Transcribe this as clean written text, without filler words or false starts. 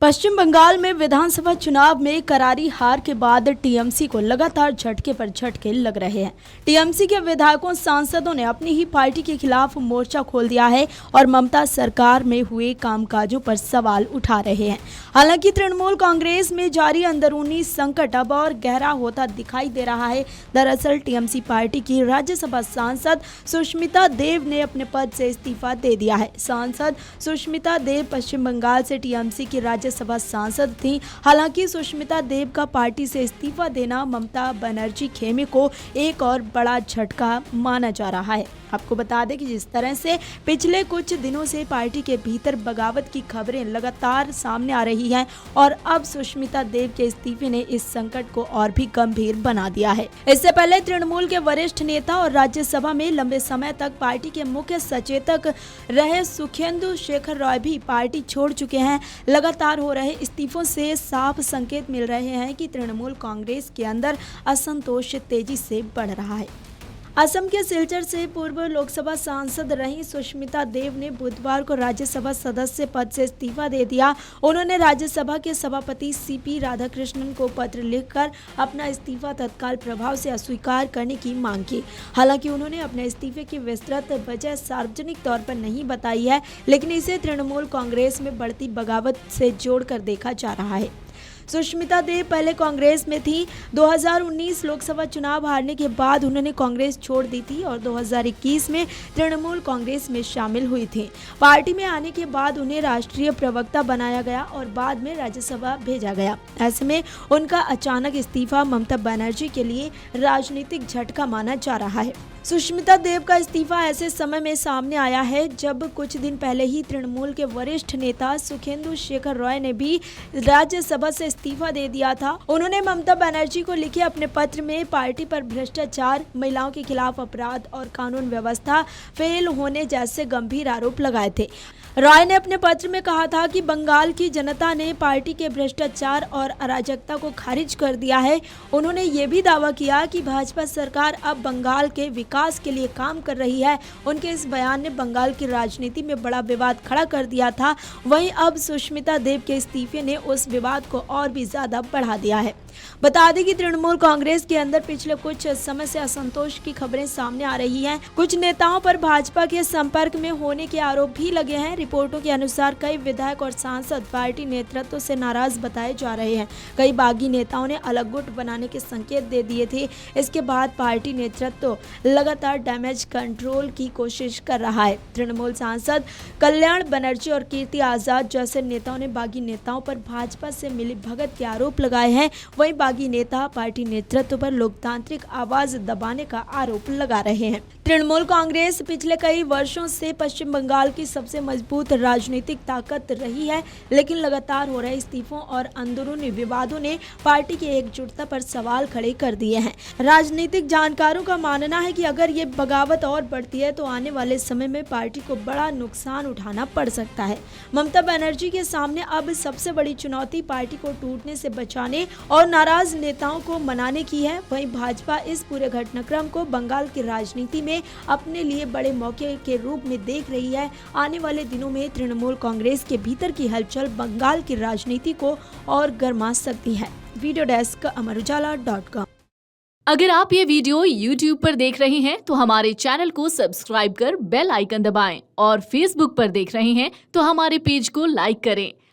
पश्चिम बंगाल में विधानसभा चुनाव में करारी हार के बाद टीएमसी को लगातार झटके पर झटके लग रहे हैं। टीएमसी के विधायकों सांसदों ने अपनी ही पार्टी के खिलाफ मोर्चा खोल दिया है और ममता सरकार में हुए कामकाजों पर सवाल उठा रहे हैं। हालांकि तृणमूल कांग्रेस में जारी अंदरूनी संकट अब और गहरा होता दिखाई दे रहा है। दरअसल टीएमसी पार्टी की राज्यसभा सांसद सुष्मिता देव ने अपने पद से इस्तीफा दे दिया है। सांसद सुष्मिता देव पश्चिम बंगाल से टीएमसी की राज्यसभा सांसद थी। हालांकि सुष्मिता देव का पार्टी से इस्तीफा देना ममता बनर्जी खेमे को एक और बड़ा झटका माना जा रहा है। आपको बता दें कि जिस तरह से पिछले कुछ दिनों से पार्टी के भीतर बगावत की खबरें लगातार सामने आ रही हैं और अब सुष्मिता देव के इस्तीफे ने इस संकट को और भी गंभीर बना दिया है। इससे पहले तृणमूल के वरिष्ठ नेता और राज्यसभा में लंबे समय तक पार्टी के मुख्य सचेतक रहे सुखेंदु शेखर रॉय भी पार्टी छोड़ चुके हैं। लगातार हो रहे इस्तीफों से साफ संकेत मिल रहे हैं कि तृणमूल कांग्रेस के अंदर असंतोष तेजी से बढ़ रहा है। असम के सिलचर से पूर्व लोकसभा सांसद रही सुष्मिता देव ने बुधवार को राज्यसभा सदस्य पद से इस्तीफा दे दिया। उन्होंने राज्यसभा के सभापति सीपी राधाकृष्णन को पत्र लिखकर अपना इस्तीफा तत्काल प्रभाव से अस्वीकार करने की मांग की। हालांकि उन्होंने अपने इस्तीफे की विस्तृत वजह सार्वजनिक तौर पर नहीं बताई है, लेकिन इसे तृणमूल कांग्रेस में बढ़ती बगावत से जोड़कर देखा जा रहा है। सुष्मिता देव पहले कांग्रेस में थी। 2019 लोकसभा चुनाव हारने के बाद उन्होंने कांग्रेस छोड़ दी थी और 2021 में तृणमूल कांग्रेस में शामिल हुई थी। पार्टी में आने के बाद उन्हें राष्ट्रीय प्रवक्ता बनाया गया और बाद में राज्यसभा भेजा गया। ऐसे में उनका अचानक इस्तीफा ममता बनर्जी के लिए राजनीतिक झटका माना जा रहा है। सुष्मिता देव का इस्तीफा ऐसे समय में सामने आया है जब कुछ दिन पहले ही तृणमूल के वरिष्ठ नेता सुखेंदु शेखर रॉय ने भी राज्यसभा से इस्तीफा दे दिया था। उन्होंने ममता बनर्जी को लिखे अपने पत्र में पार्टी पर भ्रष्टाचार, महिलाओं के खिलाफ अपराध और कानून व्यवस्था फेल होने जैसे गंभीर आरोप लगाए थे। रॉय ने अपने पत्र में कहा था कि बंगाल की जनता ने पार्टी के भ्रष्टाचार और अराजकता को खारिज कर दिया है। उन्होंने ये भी दावा किया कि भाजपा सरकार अब बंगाल के विकास के लिए काम कर रही है। उनके इस बयान ने बंगाल की राजनीति में बड़ा विवाद खड़ा कर दिया था। वहीं अब सुष्मिता देव के इस्तीफे ने उस विवाद को और भी ज्यादा बढ़ा दिया है। बता दें कि तृणमूल कांग्रेस के अंदर पिछले कुछ समय से असंतोष की खबरें सामने आ रही हैं। कुछ नेताओं पर भाजपा के संपर्क में होने के आरोप भी लगे हैं। रिपोर्टों के अनुसार कई विधायक और सांसद पार्टी नेतृत्व से नाराज बताए जा रहे हैं। कई बागी नेताओं ने अलग गुट बनाने के संकेत दे दिए थे। इसके बाद पार्टी नेतृत्व लगातार डैमेज कंट्रोल की कोशिश कर रहा है। तृणमूल सांसद कल्याण बनर्जी और कीर्ति आजाद जैसे नेताओं ने बागी नेताओं पर भाजपा से मिली भगत के आरोप लगाए हैं। वहीं बागी नेता पार्टी नेतृत्व पर लोकतांत्रिक आवाज दबाने का आरोप लगा रहे हैं। तृणमूल कांग्रेस पिछले कई वर्षों से पश्चिम बंगाल की सबसे मजबूत राजनीतिक ताकत रही है, लेकिन लगातार हो रहे इस्तीफों और अंदरूनी विवादों ने पार्टी की एकजुटता पर सवाल खड़े कर दिए हैं। राजनीतिक जानकारों का मानना है कि अगर ये बगावत और बढ़ती है तो आने वाले समय में पार्टी को बड़ा नुकसान उठाना पड़ सकता है। ममता बनर्जी के सामने अब सबसे बड़ी चुनौती पार्टी को टूटने से बचाने और नाराज नेताओं को मनाने की है। वहीं भाजपा इस पूरे घटनाक्रम को बंगाल की राजनीति में अपने लिए बड़े मौके के रूप में देख रही है। आने वाले दिनों में तृणमूल कांग्रेस के भीतर की हलचल बंगाल की राजनीति को और गर्मा सकती है। वीडियो डेस्क अमरउजाला.com। अगर आप ये वीडियो YouTube पर देख रहे हैं तो हमारे चैनल को सब्सक्राइब कर बेल आइकन दबाएं और Facebook पर देख रहे हैं तो हमारे पेज को लाइक करें।